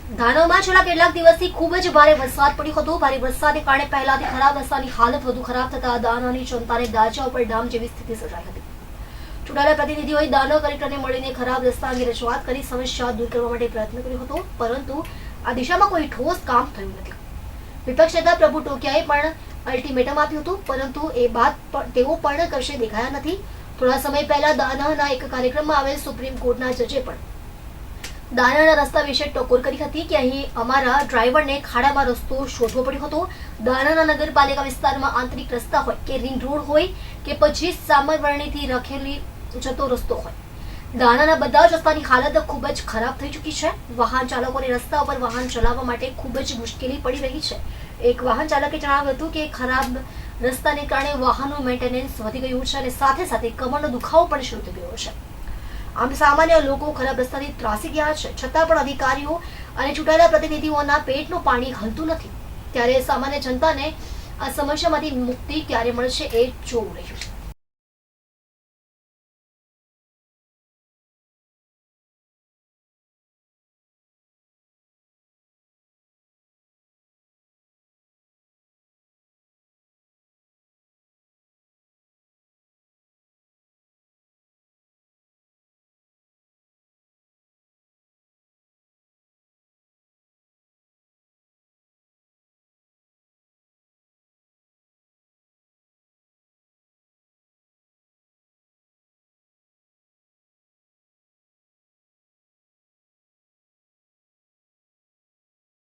ધાનોમાં છેલ્લા કેટલાક દિવસથી ખૂબ જ ભારે વરસાદ પડ્યો હતો. ભારે વરસાદને કારણે પહેલાથી ખરાબ રસ્તાની હાલત વધુ ખરાબ થતા દાનોની જનતાને દાજા ઉપર ડામ જેવી સ્થિતિ સર્જાઈ હતી. ચૂંટાયેલા પ્રતિનિધિઓએ દાનો કલેક્ટરને મળીને ખરાબ રસ્તા અંગે રજૂઆત કરી સમસ્યા દૂર કરવા માટે પ્રયત્ન કર્યો હતો, પરંતુ આ દિશામાં કોઈ ઠોસ કામ થયું નથી. વિપક્ષ નેતા પ્રભુ ટોકિયાએ પણ અલ્ટિમેટમ આપ્યું હતું, પરંતુ એ બાદ તેઓ પણ કશે દેખાયા નથી. થોડા સમય પહેલા દાનાના એક કાર્યક્રમમાં આવેલ સુપ્રીમ કોર્ટના જજે પણ દાનાના રસ્તા વિશે ટકોર કરી હતી કે અહીં અમારા ડ્રાઈવરને ખાડામાં રસ્તો શોધવો પડ્યો હતો. દાનાના નગરપાલિકા વિસ્તારમાં આંતરિક રસ્તા હોય કે રિંગ રોડ હોય કે પછી સામરવર્ણીથી રખેલી જતો રસ્તો હોય, દાનાના બધા જ રસ્તાની હાલત ખૂબ જ ખરાબ થઈ ચૂકી છે. વાહન ચાલકોને રસ્તા ઉપર વાહન ચલાવવા માટે ખૂબ જ મુશ્કેલી પડી રહી છે. એક વાહન ચાલકે જણાવ્યું હતું કે ખરાબ રસ્તાને કારણે વાહનનું મેન્ટેનન્સ વધી ગયું છે અને સાથે સાથે કમરનો દુખાવો પણ શરૂ થઈ ગયો છે. આમ સામાન્ય લોકો ખરાબ રસ્તાથી ત્રાસી ગયા છે, છતાં પણ અધિકારીઓ અને ચૂંટાયેલા પ્રતિનિધિઓના પેટનું પાણી હલતું નથી. ત્યારે સામાન્ય જનતાને આ સમસ્યામાંથી મુક્તિ ક્યારે મળશે એ જોવું રહ્યું.